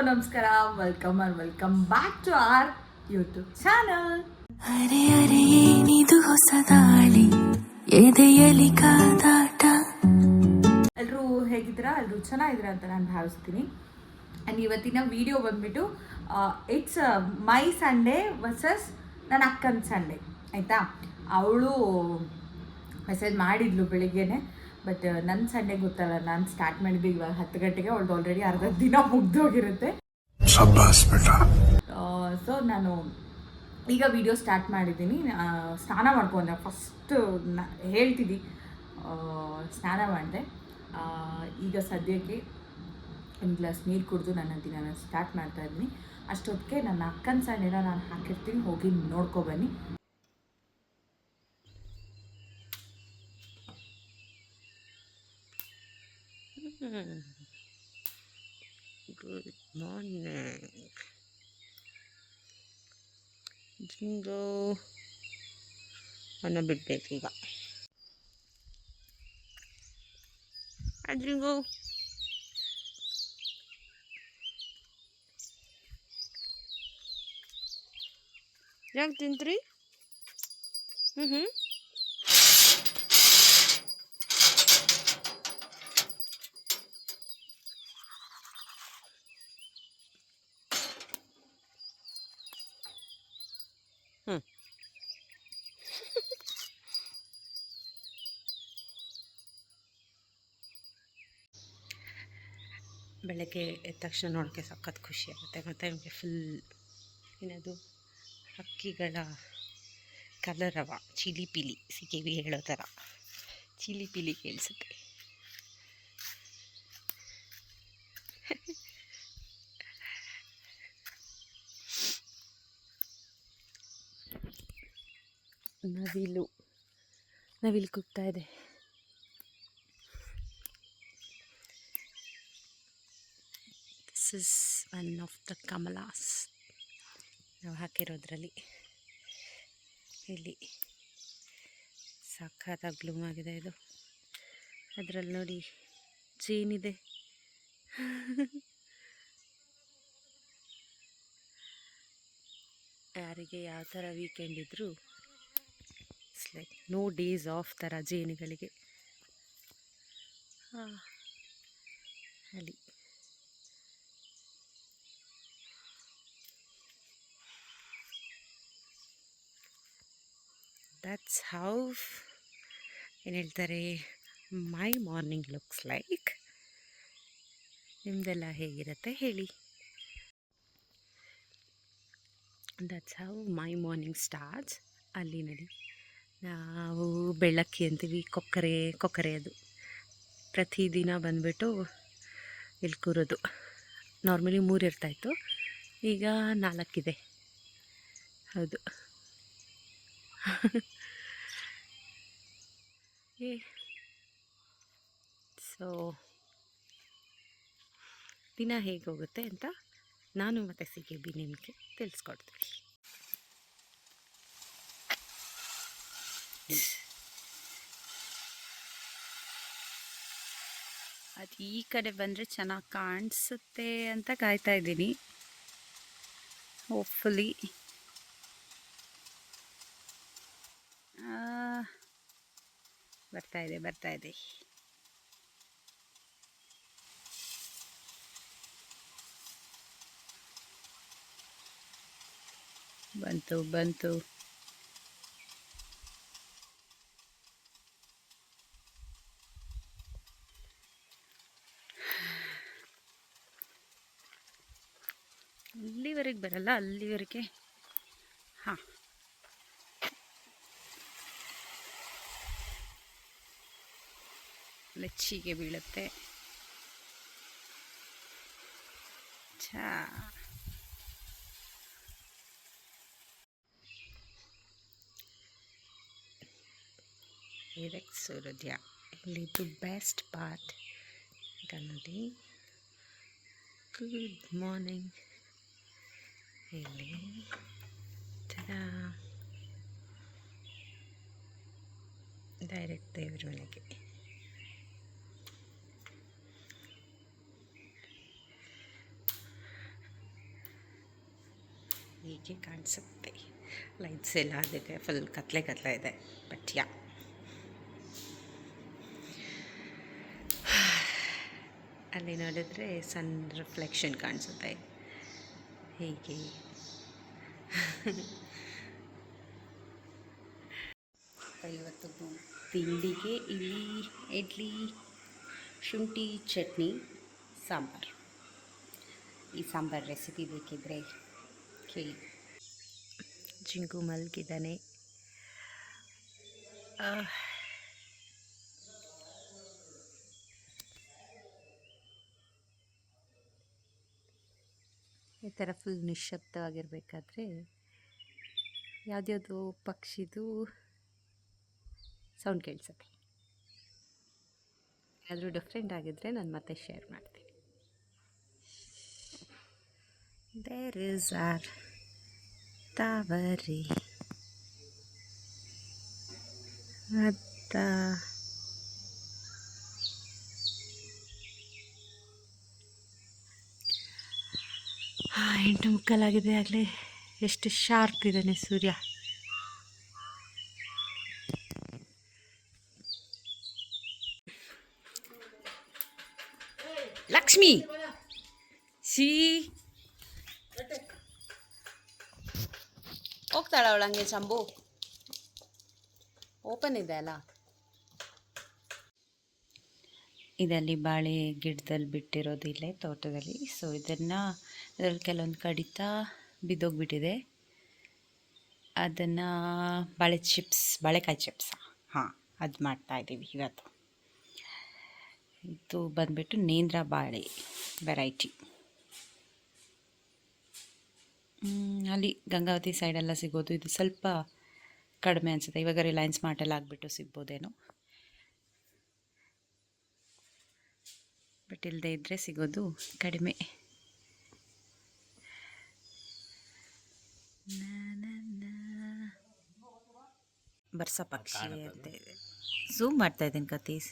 ನಮಸ್ಕಾರ, welcome back to our YouTube channel. ಅರೆ ಅರೆ ಏನಿದು ಹೊಸ ದಾಳಿ ಎದೆಯಲಿ ಕಾದಾಟ. ಎಲ್ಲರೂ ಹೇಗಿದ್ದೀರಾ? ಎಲ್ಲರೂ ಚೆನ್ನಾಗಿದ್ದೀರಾ ಅಂತ ನಾನು ಭಾವಿಸ್ತೀನಿ. ಆ್ಯಂಡ್ ಇವತ್ತಿನ ವಿಡಿಯೋ ಬಂದ್ಬಿಟ್ಟು ಇಟ್ಸ್ ಮೈ ಸಂಡೇ ವರ್ಸಸ್ ನನ್ನ ಅಕ್ಕನ ಸಂಡೇ, ಆಯಿತಾ? ಅವಳು ಮೆಸೇಜ್ ಮಾಡಿದ್ಲು ಬೆಳಿಗ್ಗೆನೆ, ಬಟ್ ನನ್ನ ಸಂಡೇ ಗೊತ್ತಲ್ಲ, ನಾನು ಸ್ಟಾರ್ಟ್ ಮಾಡಿದ್ದೆ ಇವಾಗ 10 ಗಂಟೆಗೆ. ಅವಳದು ಆಲ್ರೆಡಿ ಅರ್ಧ ದಿನ ಮುಗ್ದೋಗಿರುತ್ತೆ. ಸೊ ನಾನು ಈಗ ವಿಡಿಯೋ ಸ್ಟಾರ್ಟ್ ಮಾಡಿದ್ದೀನಿ. ಸ್ನಾನ ಮಾಡ್ಕೊಂಡೆ ಫಸ್ಟ್, ಹೇಳ್ತಿದ್ದಿ ಸ್ನಾನ ಮಾಡಿದೆ. ಈಗ ಸದ್ಯಕ್ಕೆ ಒಂದು ಗ್ಲಾಸ್ ನೀರು ಕುಡಿದು ನನ್ನ ದಿನ ಸ್ಟಾರ್ಟ್ ಮಾಡ್ತಾ ಇದ್ದೀನಿ. ಅಷ್ಟೊತ್ತಿಗೆ ನನ್ನ ಅಕ್ಕನ ಸಂಡೇನ ನಾನು ಹಾಕಿರ್ತೀನಿ, ಹೋಗಿ ನೋಡ್ಕೊಬನ್ನಿ. Good morning. ಜಿಂಗೋ ಅನ್ನ ಬಿಡ್ಬೇಕು ಈಗ. ಜಿಂಗೋ ಯಾಕೆ ತಿಂತ್ರಿ? ಬೆಳಗ್ಗೆ ಎದ್ದ ತಕ್ಷಣ ನೋಡೋಕ್ಕೆ ಸಖತ್ ಖುಷಿ ಆಗುತ್ತೆ. ಮತ್ತು ನಮಗೆ ಫುಲ್ ಏನದು ಹಕ್ಕಿಗಳ ಕಲರವ ಚಿಲಿ ಪಿಲಿ ಸಿಕ್ಕಿವಿ ಹೇಳೋ ಥರ ಚಿಲಿ ಪಿಲಿ ಕೇಳಿಸುತ್ತೆ. ನವಿಲು ಕೂಗ್ತಾ ಇದೆ. This is one of the ಕಮಲಾಸ್ ನಾವು ಹಾಕಿರೋದ್ರಲ್ಲಿ. ಇಲ್ಲಿ ಸಖತ್ತಾಗಿ ಬ್ಲೂಮ್ ಆಗಿದೆ ಇದು. ಅದರಲ್ಲಿ ನೋಡಿ ಜೇನಿದೆ. ಯಾರಿಗೆ ಯಾವ ಥರ ವೀಕೆಂಡ್ ಇದ್ದರೂ it's like no days off ಥರ ಜೇನುಗಳಿಗೆ. ಅಲ್ಲಿ ದಟ್ಸ್ ಹೌ ಏನು ಹೇಳ್ತಾರೆ ಮೈ ಮಾರ್ನಿಂಗ್ ಲುಕ್ಸ್ ಲೈಕ್. ನಿಮ್ಮದೆಲ್ಲ ಹೇಗಿರುತ್ತೆ ಹೇಳಿ. That's how my morning starts. ಅಲ್ಲಿ ನೋಡಿ, ನಾವು ಬೆಳ್ಳಕ್ಕಿ ಅಂತೀವಿ, ಕೊಕ್ಕರೆ ಅದು ಪ್ರತಿದಿನ ಬಂದುಬಿಟ್ಟು ಇಲ್ಲಿ ಕೂರೋದು. ನಾರ್ಮಲಿ 3 ಇರ್ತಾಯಿತ್ತು, ಈಗ 4 ಇದೆ. ಹೌದು. ಸೊ ದಿನ ಹೇಗೆ ಹೋಗುತ್ತೆ ಅಂತ ನಾನು ಮತ್ತು ಸಿಗೇಬಿ ನಿಮಗೆ ತಿಳಿಸ್ಕೊಡ್ತೀವಿ. ಅದು ಈ ಕಡೆ ಬಂದರೆ ಚೆನ್ನಾಗಿ ಕಾಣಿಸುತ್ತೆ ಅಂತ ಕಾಯ್ತಾ ಇದ್ದೀನಿ. ಹೋಪ್ಫುಲಿ ಬರ್ತಾ ಇದೆ. ಬಂತು. ಇಲ್ಲಿವರೆಗೆ ಬರಲ್ಲ, ಅಲ್ಲಿವರೆಗೆ ಲಚ್ಚಿಗೆ ಬೀಳುತ್ತೆ. ಡೈರೆಕ್ಟ್ ಸೂರ್ಯೋದಯ. ಇಲ್ಲಿದ್ದು ಬೆಸ್ಟ್ ಪಾರ್ಟ್ ಈಗ ನೋಡಿ. Good morning. ಇಲ್ಲಿ ಡೈರೆಕ್ಟ್ ದೇವ್ರ ಮನೆಗೆ. ಹೀಗೆ ಕಾಣಿಸುತ್ತೆ. ಲೈಟ್ಸ್ ಎಲ್ಲ ಅದಕ್ಕೆ ಫುಲ್ ಕತ್ಲೆ ಇದೆ. ಬಟ್ ಯಾ, ಅಲ್ಲಿ ನೋಡಿದ್ರೆ ಸನ್ ರಿಫ್ಲೆಕ್ಷನ್ ಕಾಣಿಸುತ್ತೆ ಹೀಗೆ. ಇವತ್ತು ತಿಂಡಿಗೆ ಇಲ್ಲಿ ಇಡ್ಲಿ, ಶುಂಠಿ ಚಟ್ನಿ, ಸಾಂಬಾರು. ಈ ಸಾಂಬಾರು ರೆಸಿಪಿ ಬೇಕಿದ್ದರೆ ಕೇಳಿ. ಜಿಂಕು ಮಲಗಿದ್ದಾನೆ. ಈ ಥರ ಫುಲ್ ನಿಶ್ಶಬ್ದವಾಗಿರಬೇಕಾದ್ರೆ ಯಾವುದ್ಯಾವುದೋ ಪಕ್ಷಿದು ಸೌಂಡ್ ಕೇಳಿಸುತ್ತೆ. ಆದರೂ ಡಿಫ್ರೆಂಟ್ ಆಗಿದ್ದರೆ ನಾನು ಮತ್ತೆ ಶೇರ್ ಮಾಡ್ತೀನಿ. ದೇರ್ ಇಸ್ ಆರ್ ತಾವರಿ ಅತ್ತ ಎಂಟು ಮುಕ್ಕಾಲಾಗಿದೆ. ಆಗಲೇ ಎಷ್ಟು ಶಾರ್ಪ್ ಇದ್ದಾನೆ ಸೂರ್ಯ. ಲಕ್ಷ್ಮಿ ಸಿ ಹೋಗ್ತಾಳ ಅವಳು ಹಂಗೆ. ಚಂಬು ಓಪನ್ ಇದೆ ಅಲ್ಲ. ಇದರಲ್ಲಿ ಬಾಳೆ ಗಿಡದಲ್ಲಿ ಬಿಟ್ಟಿರೋದು ಇಲ್ಲೇ ತೋಟದಲ್ಲಿ. ಸೊ ಇದರಲ್ಲಿ ಕೆಲವೊಂದು ಕಡಿತ ಬಿದ್ದೋಗ್ಬಿಟ್ಟಿದೆ. ಅದನ್ನು ಬಾಳೆಕಾಯಿ ಚಿಪ್ಸ್ ಅದು ಮಾಡ್ತಾಯಿದ್ದೀವಿ ಇವತ್ತು. ಇದು ಬಂದುಬಿಟ್ಟು ನೇಂದ್ರ ಬಾಳೆ ವೆರೈಟಿ. ಅಲ್ಲಿ ಗಂಗಾವತಿ ಸೈಡೆಲ್ಲ ಸಿಗೋದು. ಇದು ಸ್ವಲ್ಪ ಕಡಿಮೆ ಅನಿಸುತ್ತೆ. ಇವಾಗ ರಿಲಯನ್ಸ್ ಮಾರ್ಟೆಲ್ಲ ಆಗಿಬಿಟ್ಟು ಸಿಗ್ಬೋದೇನೋ, ಬಟ್ ಇಲ್ಲದೆ ಇದ್ದರೆ ಸಿಗೋದು ಕಡಿಮೆ. ಬರ್ಸ ಪಕ್ಷಿ ಅಂತ ಇದೆ. ಝೂಮ್ ಮಾಡ್ತಾ ಇದ್ದೀನಿ ಕತೀಸ್.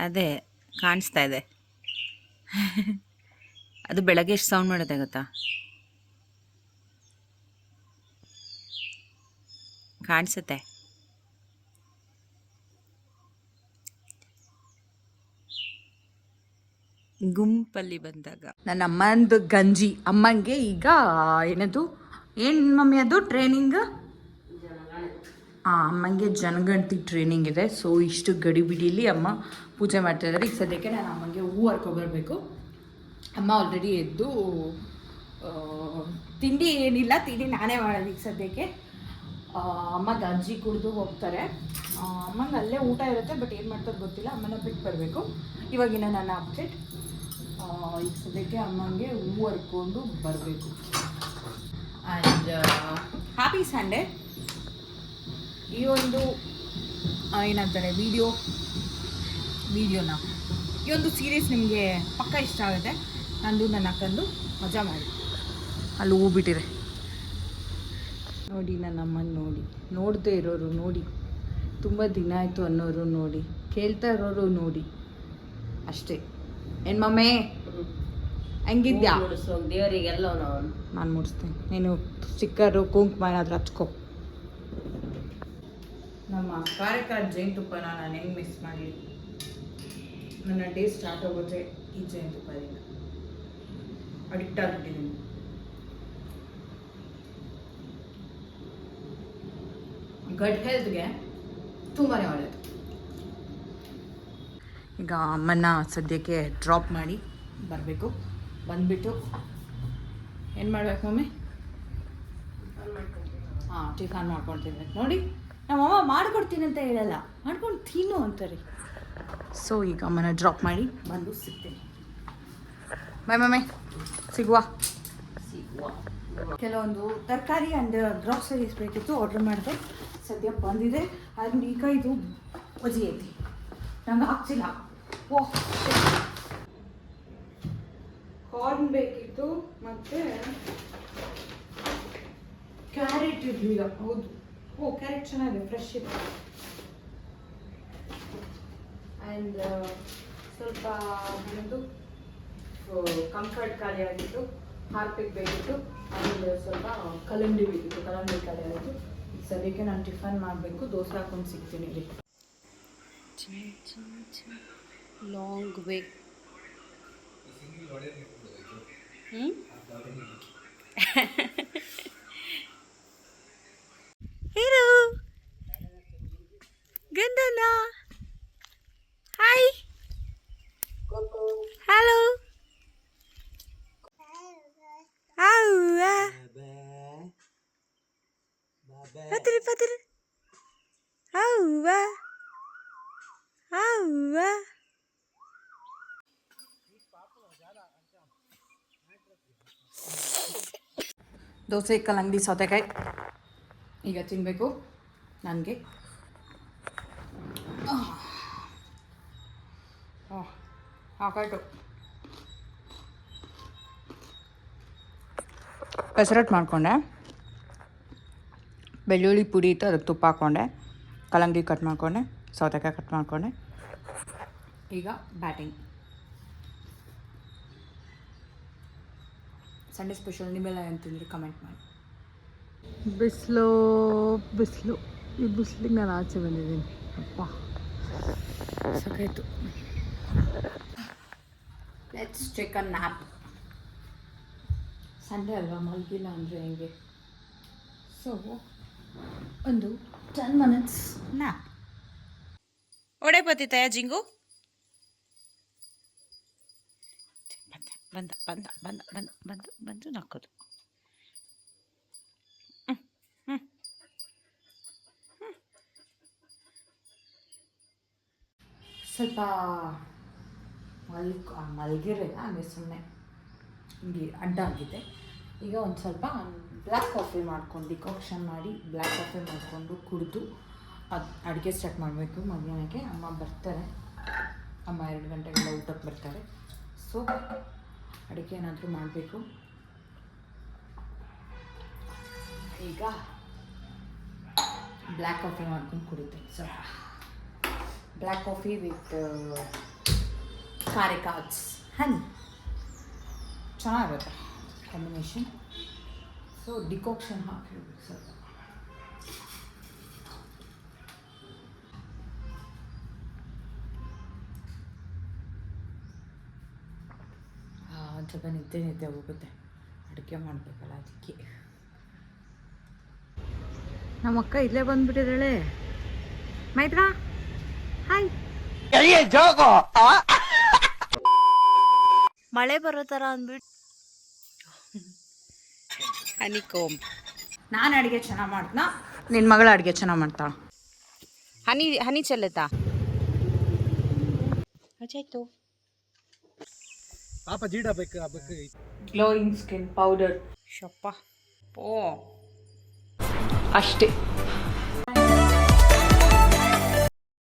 ಅದೇ ಕಾಣಿಸ್ತಾ ಇದೆ. ಅದು ಬೆಳಗ್ಗೆ ಎಷ್ಟು ಸೌಂಡ್ ಮಾಡುತ್ತೆ ಗೊತ್ತಾ? ಕಾಣಿಸುತ್ತೆ. ಗುಂಪಲ್ಲಿ ಬಂದಾಗ ನನ್ನ ಅಮ್ಮಂದು ಗಂಜಿ. ಅಮ್ಮಂಗೆ ಈಗ ಏನು ಮಮ್ಮಿ ಅದು ಟ್ರೈನಿಂಗ್? ಅಮ್ಮಂಗೆ ಜನಗಣತಿ ಟ್ರೈನಿಂಗ್ ಇದೆ. ಸೊ ಇಷ್ಟು ಗಡಿಬಿಡಿಲಿ ಅಮ್ಮ ಪೂಜೆ ಮಾಡ್ತಾಯಿದ್ದಾರೆ. ಈಗ ಸದ್ಯಕ್ಕೆ ನಾನು ಅಮ್ಮಂಗೆ ಹೂ ಹರ್ಕೊಬರ್ಬೇಕು. ಅಮ್ಮ ಆಲ್ರೆಡಿ ಎದ್ದು ತಿಂಡಿ ಏನಿಲ್ಲ, ತಿಂಡಿ ನಾನೇ ಮಾಡೋದು ಈಗ ಸದ್ಯಕ್ಕೆ. ಅಮ್ಮ ಗಂಜಿ ಕುಡಿದು ಹೋಗ್ತಾರೆ. ಅಮ್ಮಂಗೆ ಅಲ್ಲೇ ಊಟ ಇರುತ್ತೆ, ಬಟ್ ಏನು ಮಾಡ್ತಾರೆ ಗೊತ್ತಿಲ್ಲ. ಅಮ್ಮನ ಬಿಟ್ಟು ಬರಬೇಕು. ಇವಾಗಿನ ನನ್ನ ಅಪ್ಡೇಟ್. ಈಗ ಸದ್ಯಕ್ಕೆ ಅಮ್ಮಂಗೆ ಹೂ ಹರ್ಕೊಂಡು ಬರಬೇಕು. And happy Sunday. ಈ ಒಂದು ಏನಂತಾರೆ ವಿಡಿಯೋನ ಈ ಒಂದು ಸೀರೀಸ್ ನಿಮಗೆ ಪಕ್ಕ ಇಷ್ಟ ಆಗುತ್ತೆ. ನಂದು ನನ್ನ ಅಕ್ಕಂದು ಮಜಾ ಮಾಡಿ. ಅಲ್ಲಿ ಹೂ ಬಿಟ್ಟಿದೆ ನೋಡಿ. ನನ್ನ ಅಮ್ಮನ ನೋಡದೇ ಇರೋರು ನೋಡಿ, ತುಂಬ ದಿನ ಆಯಿತು ಅನ್ನೋರು ನೋಡಿ, ಕೇಳ್ತಾ ಇರೋರು ನೋಡಿ, ಅಷ್ಟೇ. ಏನು ಮಮ್ಮಿ ಹಂಗಿದ್ಯಾ? ದೇವರಿಗೆಲ್ಲ ನಾನು ಮುಡಿಸ್ತೇನೆ. ನೀನು ಸ್ಟಿಕ್ಕರು ಕುಂಕುಮ ಏನಾದರೂ ಹಚ್ಕೊ. ನಮ್ಮ ಕಾರ್ಯಕಾರ್ ಜೇನುತುಪ್ಪನ ನಾನು ಹೆಂಗೆ ಮಿಸ್ ಮಾಡಿ. ನನ್ನ ಡೇ ಸ್ಟಾರ್ಟ್ ಆಗೋದ್ರೆ ಈ ಜೇನುತುಪ್ಪದಿಂದ. ಅಡಿಕ್ಟ್ ಆಗಿಬಿಟ್ಟಿದ್ದೀನಿ. ಗಟ್ ಹೆಲ್ತ್ಗೆ ತುಂಬಾ ಒಳ್ಳೆಯದು. ಈಗ ಅಮ್ಮನ ಸದ್ಯಕ್ಕೆ ಡ್ರಾಪ್ ಮಾಡಿ ಬರಬೇಕು. ಬಂದುಬಿಟ್ಟು ಏನು ಮಾಡ್ಬೇಕು ಮಮ್ಮಿ? ಟಿಫನ್ ಮಾಡ್ಕೊಂಡು ತಿನ್ಬೇಕು. ನೋಡಿ, ನಮ್ಮಮ್ಮ ಮಾಡ್ಕೊಡ್ತೀನಿ ಅಂತ ಹೇಳಲ್ಲ, ಮಾಡ್ಕೊಂಡು ತಿನ್ನು ಅಂತಾರೆ. ಸೊ ಈಗ ಅಮ್ಮನ ಡ್ರಾಪ್ ಮಾಡಿ ಬಂದು ಸಿಗ್ತೀನಿ. ಬಾಯ್ ಮಮ್ಮಿ, ಸಿಗುವ. ಕೆಲವೊಂದು ತರಕಾರಿ ಆ್ಯಂಡ್ ಗ್ರಾಸರೀಸ್ ಬೇಕಿತ್ತು, ಆರ್ಡ್ರ್ ಮಾಡಿದೆ. ಸದ್ಯ ಬಂದಿದೆ. ಆ್ಯಂಡ್ ಈಗ ಇದು ಬಜಿ ಐತಿ, ನಂಗೆ ಆಗ್ತಿಲ್ಲ. ಓಹ್, ಕಾರ್ನ್ ಬೇಕಿತ್ತು ಮತ್ತು ಕ್ಯಾರೆಟ್ ಇರಲಿಲ್ಲ. ಹೌದು, ಕ್ಯಾರೆಟ್ ಚೆನ್ನಾಗಿದೆ, ಫ್ರೆಶ್ ಇದೆ. ಆ್ಯಂಡ್ ಸ್ವಲ್ಪ ಏನದು ಕಂಫರ್ಟ್ ಖಾಲಿ ಆಗಿತ್ತು. ಹಾರ್ಪಿಕ್ ಬೇಕಿತ್ತು, ಆಮೇಲೆ ಸ್ವಲ್ಪ ಕಲ್ಲಂಗಡಿ ಬೇಕಿತ್ತು, ಕಲ್ಲಂಗಡಿ ಕಡೆ ಆಯಿತು. ಸದ್ಯಕ್ಕೆ ನಾನು ಟಿಫನ್ ಮಾಡಬೇಕು, ದೋಸೆ ಹಾಕೊಂಡು ಸಿಗ್ತೀನಿ ಇಲ್ಲಿ. Long way. ಹೀರೋ ಗಂಧನ, ಹಾಯ್, ಹಲೋ, ಪತ್ರ ಪತ್ರ, ಹೌವ ಹೌವ. ದೋಸೆ, ಕಲ್ಲಂಗಡಿ, ಸೌತೆಕಾಯಿ ಈಗ ತಿನ್ನಬೇಕು ನನಗೆ. ಹಾಕಾಯ್ತು. ಪೆಸರಟ್ಟು ಮಾಡಿಕೊಂಡೆ, ಬೆಳ್ಳುಳ್ಳಿ ಪುಡಿ ಇತ್ತು ಅದಕ್ಕೆ ತುಪ್ಪ ಹಾಕ್ಕೊಂಡೆ, ಕಲ್ಲಂಗಡಿ ಕಟ್ ಮಾಡಿಕೊಂಡೆ, ಸೌತೆಕಾಯಿ ಕಟ್ ಮಾಡಿಕೊಂಡೆ. ಈಗ ಬ್ಯಾಟಿಂಗ್. ಸಂಡೇ ಸ್ಪೆಷಲ್ ನಿಮ್ಮೆಲ್ಲ ಏನು ತಿಂದ್ರಿ ಕಮೆಂಟ್ ಮಾಡಿ. ಬಿಸಿಲು ಬಿಸಿಲು, ಈ ಬಿಸಿಲಿಗೆ ನಾನು ಆಚೆ ಬಂದಿದ್ದೀನಿ. ಅಪ್ಪ ಸಾಕಾಯ್ತು. Let's take a nap. Sunday ಅಲ್ವಾ, ಮಲಗಿಲ್ಲ ಅಂದರೆ ಹೆಂಗೆ? ಸೊ ಒಂದು 10 minutes ನ್ಯಾಪ್. ಒಡೆ ಬತ್ತಿತ್ತಯ್ಯ ಜಿಂಗು. ಬಂದ ಬಂದ ಬಂದ ಬಂದ ಬಂದು ಬಂದು ನಕ್ಕೋದು. ಸ್ವಲ್ಪ ಮಲಗಿರಲಿಲ್ಲ, ಹಂಗೆ ಸುಮ್ಮನೆ ಹಿಂಗೆ ಅಡ್ಡ ಆಗಿದೆ. ಈಗ ಒಂದು ಸ್ವಲ್ಪ ಬ್ಲ್ಯಾಕ್ ಕಾಫಿ ಮಾಡ್ಕೊಂಡು ಡಿಕಾಕ್ಷನ್ ಮಾಡಿ ಬ್ಲ್ಯಾಕ್ ಕಾಫಿ ಮಾಡಿಕೊಂಡು ಕುಡಿದು ಅದು ಅಡುಗೆ ಸ್ಟಾರ್ಟ್ ಮಾಡಬೇಕು. ಮಧ್ಯಾಹ್ನಕ್ಕೆ ಅಮ್ಮ ಬರ್ತಾರೆ, ಅಮ್ಮ 2 ಗಂಟೆಗೆಲ್ಲ ಊಟಕ್ಕೆ ಬರ್ತಾರೆ. ಸೊ ಅಡುಗೆ ಏನಾದರೂ ಮಾಡಬೇಕು. ಈಗ ಬ್ಲ್ಯಾಕ್ ಕಾಫಿ ಮಾಡ್ಕೊಂಡು ಕುಡಿತೀನಿ. ಸ್ವಲ್ಪ ಬ್ಲ್ಯಾಕ್ ಕಾಫಿ ವಿತ್ ಕಾರಿಕಾಟ್ಸ್ ಹನಿ, ಚೆನ್ನಾಗಿರುತ್ತೆ ಕಾಂಬಿನೇಷನ್. ಸೊ ಡಿಕಾಕ್ಷನ್ ಹಾಕಿರ್ಬೇಕು ಸ್ವಲ್ಪ. ಒಂದು ಸ್ವಲ್ಪ ನಿದ್ದೆ ಹೋಗುತ್ತೆ, ಅಡುಗೆ ಮಾಡಬೇಕಲ್ಲ ಅದಕ್ಕೆ. ನಮ್ಮ ಅಕ್ಕ ಇಲ್ಲೇ ಬಂದ್ಬಿಟ್ಟಿದ್ದಾಳೆ. ಮೈತ್ರಾ ಹಾಯ್. ಮಳೆ ಬರೋ ಥರ ಅಂದ್ಬಿಟ್ಟು ಹನಿಕೋಮ್. ನಾನು ಅಡುಗೆ ಚೆನ್ನಾಗಿ ಮಾಡ್ತಾ, ನಿನ್ನ ಮಗಳ ಅಡುಗೆ ಚೆನ್ನಾಗಿ ಮಾಡ್ತಾ. ಹನಿ ಹನಿ ಚೆಲ್ಲುತ್ತಾ ಅಜಾಯ್ತು. ಪಾಪ ಜೀಡ ಬೇಕು ಗ್ಲೋಯಿಂಗ್ ಸ್ಕಿನ್ ಪೌಡರ್ ಶಪ್ಪ ಅಷ್ಟೇ.